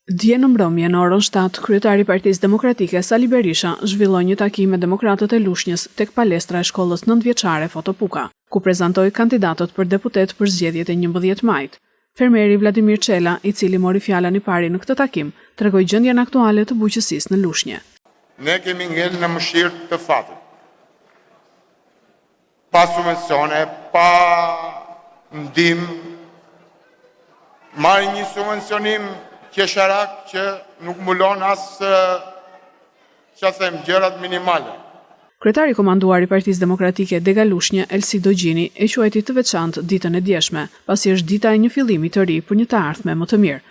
Dje në mbrëmje në orën 7, kryetari i Partisë Demokratike Sali Berisha zhvilloi një takim me demokratët e Lushnjës tek palestra e shkollës 9-vjeçare Fotopuka, ku prezantoi kandidatët për deputet për zgjedhjet e 11 majit. Fermeri Vladimir Çela, i cili mori fjalën i pari në këtë takim, tregoi gjendjen aktuale të bujqësisë në Lushnjë. Ne kemi ngel në mëshirë të fatit. Pa subvencione, pa ndihmë, marrë një subvencionim qesharak që nuk mbulon as gjërat minimale. Kryetari komanduar i Partisë Demokratike Dega Lushnjë, Elsi Dogjini, e quajti të veçantë ditën e djeshme, pasi është dita e një fillimi të ri për një të ardhme më të mirë.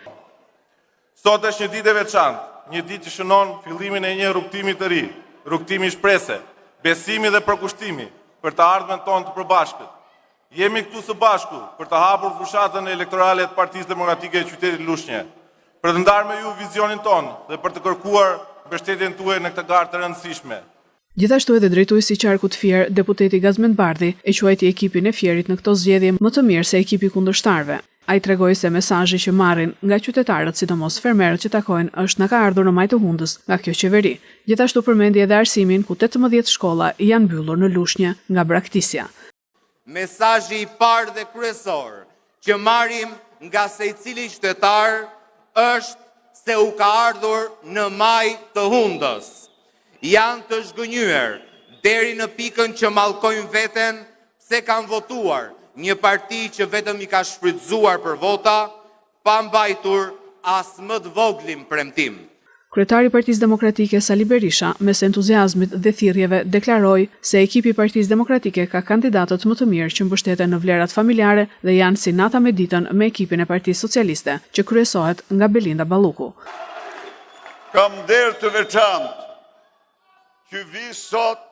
Sot është një ditë e veçantë, një ditë që shënon fillimin e një rrugtimi të ri, rrugtimi shprese, besimi dhe përkushtimi për të ardhmen tonë të përbashkët. Jemi këtu së bashku për të hapur fushatën elektorale të Partisë Demokratike e qytetit Lushnjë, për të ndarë me ju vizionin tonë dhe për të kërkuar mbështetjen tuaj në këtë garë të rëndësishme. Gjithashtu edhe drejtuesi i Qarkut Fier, deputeti Gazmend Bardhi, e quajti ekipin e Fierit në këto zgjedhje më të mirë se ekipi kundërshtarëve. Ai tregoi se mesazhi që marrin nga qytetarët, sidomos fermerët që takojnë, është na ka ardhur në maj të hundës nga kjo qeveri. Gjithashtu përmendi edhe arsimin ku 18 shkolla janë mbyllur në Lushnjë nga braktisja. Mesazhi i parë dhe kryesor që marrim nga secili qytetar është se u ka ardhur në maj të hundës. Janë të zhgënjur deri në pikën që mallkojnë veten se kanë votuar një parti që vetëm i ka shfrytzuar për vota, pa mbajtur as më të voglin premtim. Kryetari i Partisë Demokratike Sali Berisha, mes entuziazmit dhe thirrjeve, deklaroi se ekipi i Partisë Demokratike ka kandidatët më të mirë që mbështeten në vlerat familjare dhe janë si nata me ditën me ekipin e Partisë Socialiste, që kryesohet nga Belinda Balluku. Kam derë të veçantë që vi sot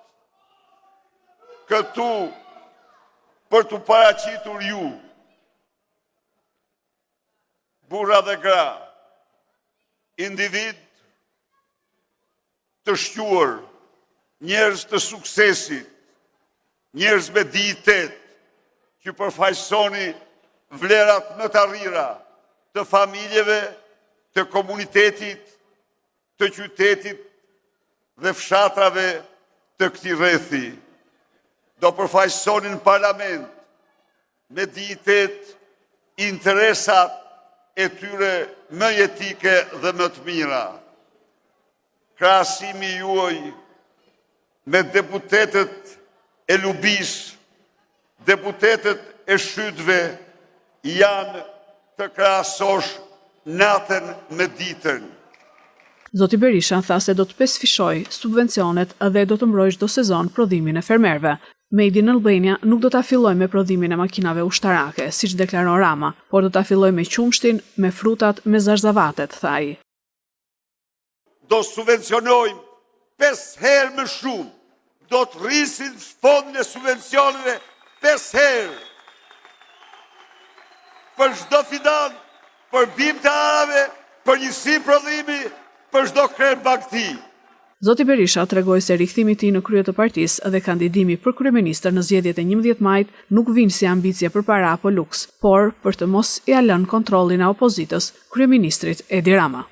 këtu për të paraqitur ju, burra dhe gra, individ të shquar, njerëz të suksesit, njerëz me dijitet, që përfaqësoni vlerat më të rrira të familjeve, të komunitetit, të qytetit dhe fshatrave të këtij rrethi. Do përfaqësonin parlament me dijitet interesat e tyre më jetike dhe më të mira. Krahasimi juaj me deputetët e Lubis, deputetët e Shtytve janë të krahasosh natën me ditën. Zoti Berisha tha se do të pesfishoj subvencionet dhe do të mbrojë çdo sezon prodhimin e fermerëve. Made in Albania nuk do ta fillojë me prodhimin e makinave ushtarake, siç deklaron Rama, por do ta fillojë me qumshtin, me frutat, me zarzavatet, tha ai. Do subvencionojmë 5 herë më shumë, do të rrisin fondin e subvencioneve 5 herë. Për çdo fidan, për bimë të arave, për njësi prodhimi, për çdo krem bagti. Zoti Berisha tregoi se rikthimi i tij në krye të partisë dhe kandidimi për kryeministër në zgjedhjet e 11 majit nuk vijnë si ambicie për para apo luks, por për të mos ia lënë kontrollin e opozitës kryeministrit Edi Rama.